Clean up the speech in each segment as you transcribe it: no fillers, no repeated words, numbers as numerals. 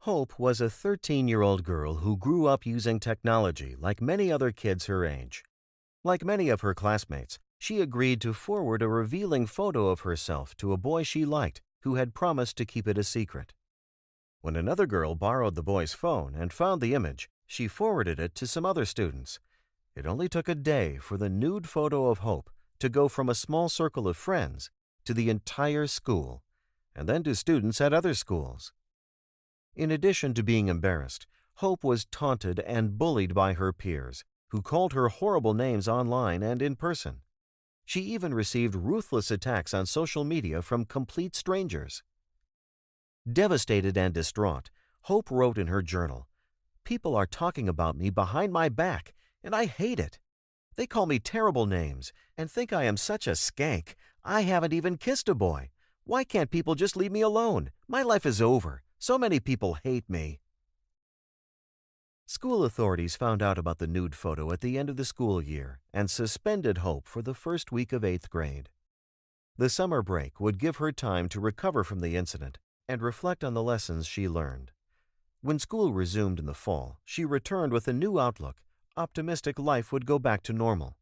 Hope was a 13-year-old girl who grew up using technology like many other kids her age. Like many of her classmates, she agreed to forward a revealing photo of herself to a boy she liked who had promised to keep it a secret. When another girl borrowed the boy's phone and found the image, she forwarded it to some other students. It only took a day for the nude photo of Hope to go from a small circle of friends to the entire school, and then to students at other schools. In addition to being embarrassed, Hope was taunted and bullied by her peers, who called her horrible names online and in person. She even received ruthless attacks on social media from complete strangers. Devastated and distraught, Hope wrote in her journal, "People are talking about me behind my back, and I hate it. They call me terrible names and think I am such a skank. I haven't even kissed a boy. Why can't people just leave me alone? My life is over. So many people hate me." School authorities found out about the nude photo at the end of the school year and suspended Hope for the first week of 8th grade. The summer break would give her time to recover from the incident and reflect on the lessons she learned. When school resumed in the fall, she returned with a new outlook, optimistic life would go back to normal.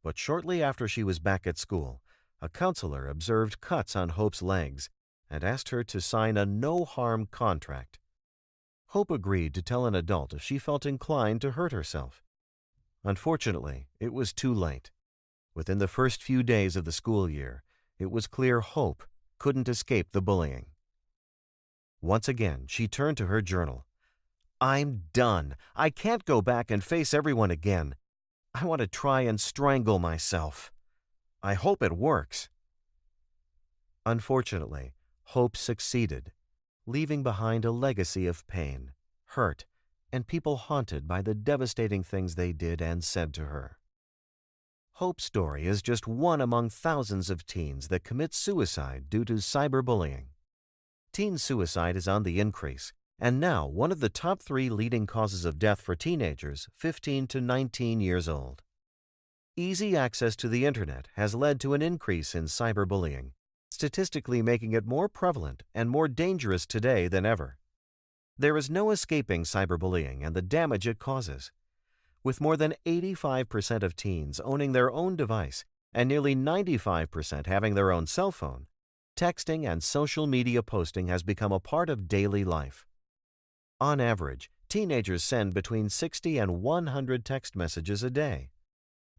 But shortly after she was back at school, a counselor observed cuts on Hope's legs and asked her to sign a no-harm contract. Hope agreed to tell an adult if she felt inclined to hurt herself. Unfortunately, it was too late. Within the first few days of the school year, it was clear Hope couldn't escape the bullying. Once again, she turned to her journal. "I'm done. I can't go back and face everyone again. I want to try and strangle myself. I hope it works." Unfortunately, Hope succeeded, leaving behind a legacy of pain, hurt, and people haunted by the devastating things they did and said to her. Hope's story is just one among thousands of teens that commit suicide due to cyberbullying. Teen suicide is on the increase, and now one of the top 3 leading causes of death for teenagers 15 to 19 years old. Easy access to the internet has led to an increase in cyberbullying, statistically making it more prevalent and more dangerous today than ever. There is no escaping cyberbullying and the damage it causes. With more than 85% of teens owning their own device and nearly 95% having their own cell phone, texting and social media posting has become a part of daily life. On average, teenagers send between 60 and 100 text messages a day.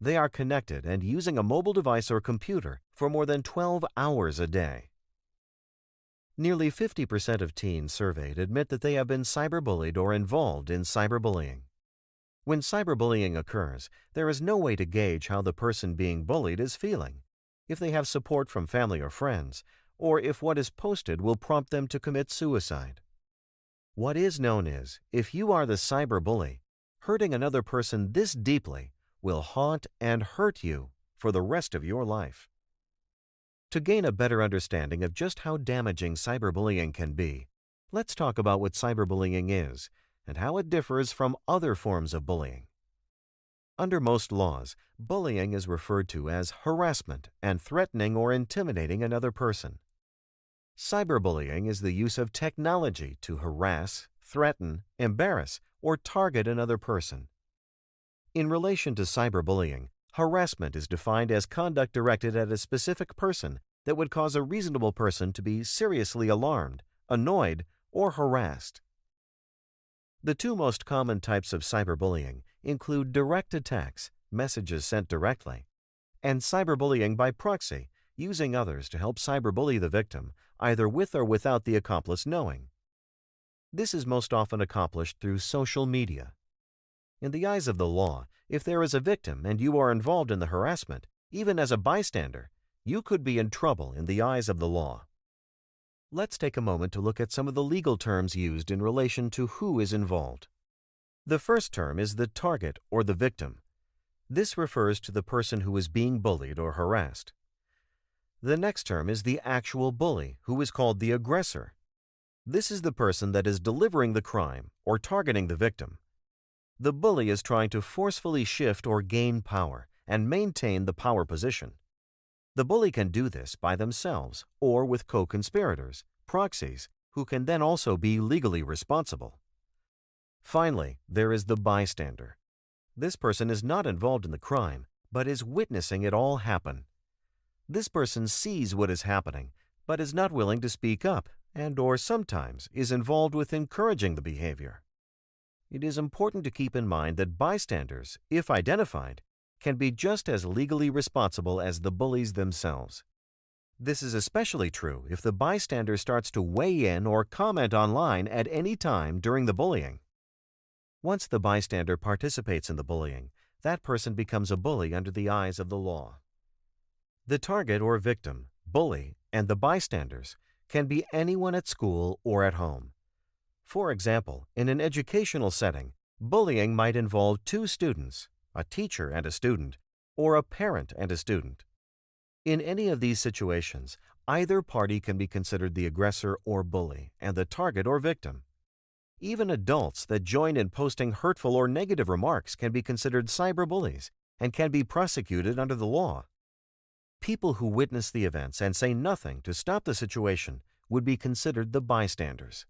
They are connected and using a mobile device or computer for more than 12 hours a day. Nearly 50% of teens surveyed admit that they have been cyberbullied or involved in cyberbullying. When cyberbullying occurs, there is no way to gauge how the person being bullied is feeling, if they have support from family or friends, or if what is posted will prompt them to commit suicide. What is known is, if you are the cyberbully, hurting another person this deeply will haunt and hurt you for the rest of your life. To gain a better understanding of just how damaging cyberbullying can be, let's talk about what cyberbullying is and how it differs from other forms of bullying. Under most laws, bullying is referred to as harassment and threatening or intimidating another person. Cyberbullying is the use of technology to harass, threaten, embarrass, or target another person. In relation to cyberbullying, harassment is defined as conduct directed at a specific person that would cause a reasonable person to be seriously alarmed, annoyed, or harassed. The 2 most common types of cyberbullying include direct attacks, messages sent directly, and cyberbullying by proxy, using others to help cyberbully the victim, either with or without the accomplice knowing. This is most often accomplished through social media. In the eyes of the law, if there is a victim and you are involved in the harassment, even as a bystander, you could be in trouble in the eyes of the law. Let's take a moment to look at some of the legal terms used in relation to who is involved. The first term is the target or the victim. This refers to the person who is being bullied or harassed. The next term is the actual bully, who is called the aggressor. This is the person that is delivering the crime or targeting the victim. The bully is trying to forcefully shift or gain power and maintain the power position. The bully can do this by themselves or with co-conspirators, proxies, who can then also be legally responsible. Finally, there is the bystander. This person is not involved in the crime, but is witnessing it all happen. This person sees what is happening, but is not willing to speak up and/or sometimes is involved with encouraging the behavior. It is important to keep in mind that bystanders, if identified, can be just as legally responsible as the bullies themselves. This is especially true if the bystander starts to weigh in or comment online at any time during the bullying. Once the bystander participates in the bullying, that person becomes a bully under the eyes of the law. The target or victim, bully, and the bystanders can be anyone at school or at home. For example, in an educational setting, bullying might involve two students, a teacher and a student, or a parent and a student. In any of these situations, either party can be considered the aggressor or bully and the target or victim. Even adults that join in posting hurtful or negative remarks can be considered cyberbullies and can be prosecuted under the law. People who witness the events and say nothing to stop the situation would be considered the bystanders.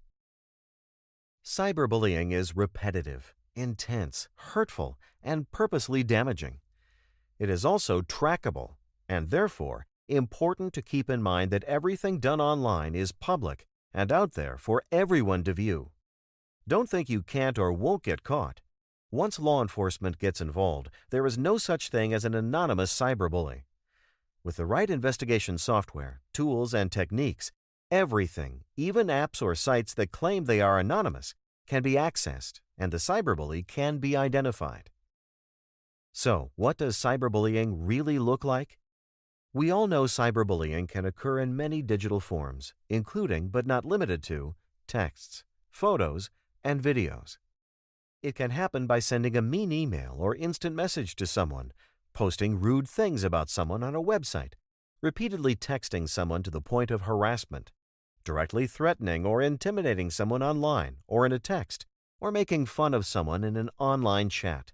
Cyberbullying is repetitive, intense, hurtful, and purposely damaging. It is also trackable, and therefore important to keep in mind that everything done online is public and out there for everyone to view. Don't think you can't or won't get caught. Once law enforcement gets involved, there is no such thing as an anonymous cyberbully. With the right investigation software, tools, and techniques, everything, even apps or sites that claim they are anonymous, can be accessed, and the cyberbully can be identified. So, what does cyberbullying really look like? We all know cyberbullying can occur in many digital forms, including but not limited to texts, photos, and videos. It can happen by sending a mean email or instant message to someone, posting rude things about someone on a website, repeatedly texting someone to the point of harassment, directly threatening or intimidating someone online or in a text, or making fun of someone in an online chat.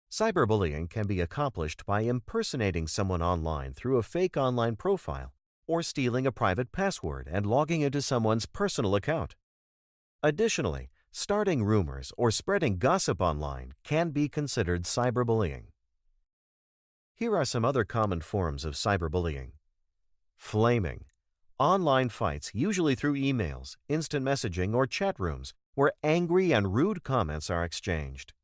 Cyberbullying can be accomplished by impersonating someone online through a fake online profile or stealing a private password and logging into someone's personal account. Additionally, starting rumors or spreading gossip online can be considered cyberbullying. Here are some other common forms of cyberbullying. Flaming. Online fights, usually through emails, instant messaging, or chat rooms, where angry and rude comments are exchanged.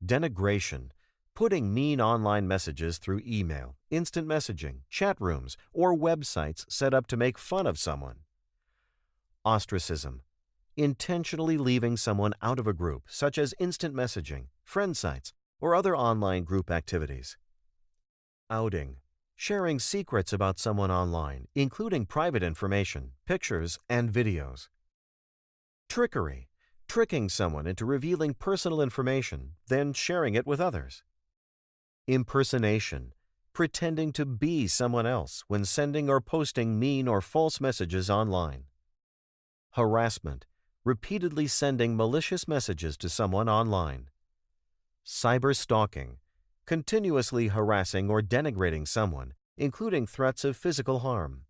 Denigration. Putting mean online messages through email, instant messaging, chat rooms, or websites set up to make fun of someone. Ostracism. Intentionally leaving someone out of a group, such as instant messaging, friend sites, or other online group activities. Outing. Sharing secrets about someone online, including private information, pictures, and videos. Trickery. Tricking someone into revealing personal information, then sharing it with others. Impersonation. Pretending to be someone else when sending or posting mean or false messages online. Harassment. Repeatedly sending malicious messages to someone online. Cyberstalking. Continuously harassing or denigrating someone, including threats of physical harm.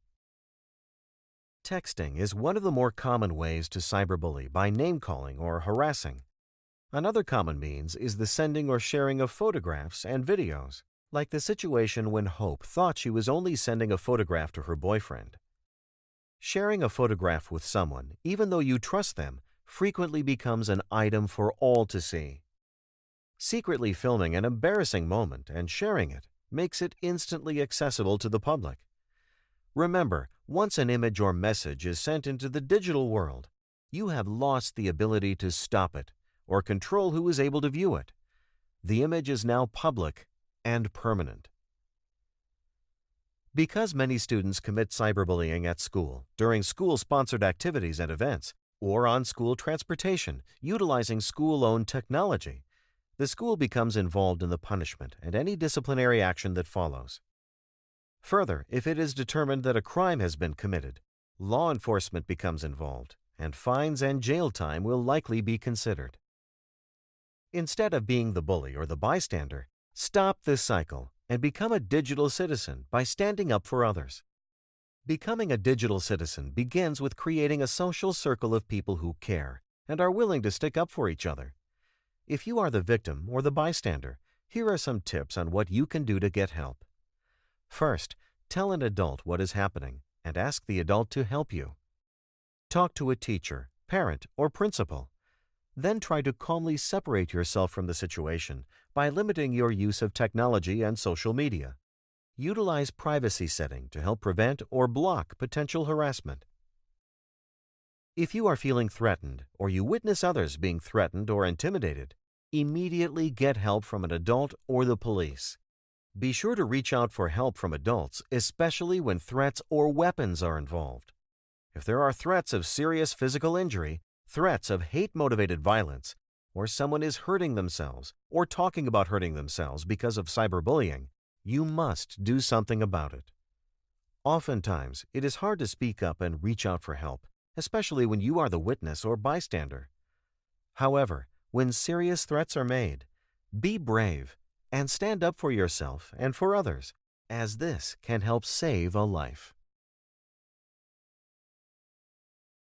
Texting is one of the more common ways to cyberbully by name-calling or harassing. Another common means is the sending or sharing of photographs and videos, like the situation when Hope thought she was only sending a photograph to her boyfriend. Sharing a photograph with someone, even though you trust them, frequently becomes an item for all to see. Secretly filming an embarrassing moment and sharing it makes it instantly accessible to the public. Remember, once an image or message is sent into the digital world, you have lost the ability to stop it or control who is able to view it. The image is now public and permanent. Because many students commit cyberbullying at school, during school-sponsored activities and events, or on school transportation, utilizing school-owned technology, the school becomes involved in the punishment and any disciplinary action that follows. Further, if it is determined that a crime has been committed, law enforcement becomes involved, and fines and jail time will likely be considered. Instead of being the bully or the bystander, stop this cycle and become a digital citizen by standing up for others. Becoming a digital citizen begins with creating a social circle of people who care and are willing to stick up for each other. If you are the victim or the bystander, here are some tips on what you can do to get help. First, tell an adult what is happening and ask the adult to help you. Talk to a teacher, parent, or principal. Then try to calmly separate yourself from the situation by limiting your use of technology and social media. Utilize privacy setting to help prevent or block potential harassment. If you are feeling threatened or you witness others being threatened or intimidated, immediately get help from an adult or the police. Be sure to reach out for help from adults, especially when threats or weapons are involved. If there are threats of serious physical injury, threats of hate-motivated violence, or someone is hurting themselves or talking about hurting themselves because of cyberbullying, you must do something about it. Oftentimes, it is hard to speak up and reach out for help, especially when you are the witness or bystander. However, when serious threats are made, be brave and stand up for yourself and for others, as this can help save a life.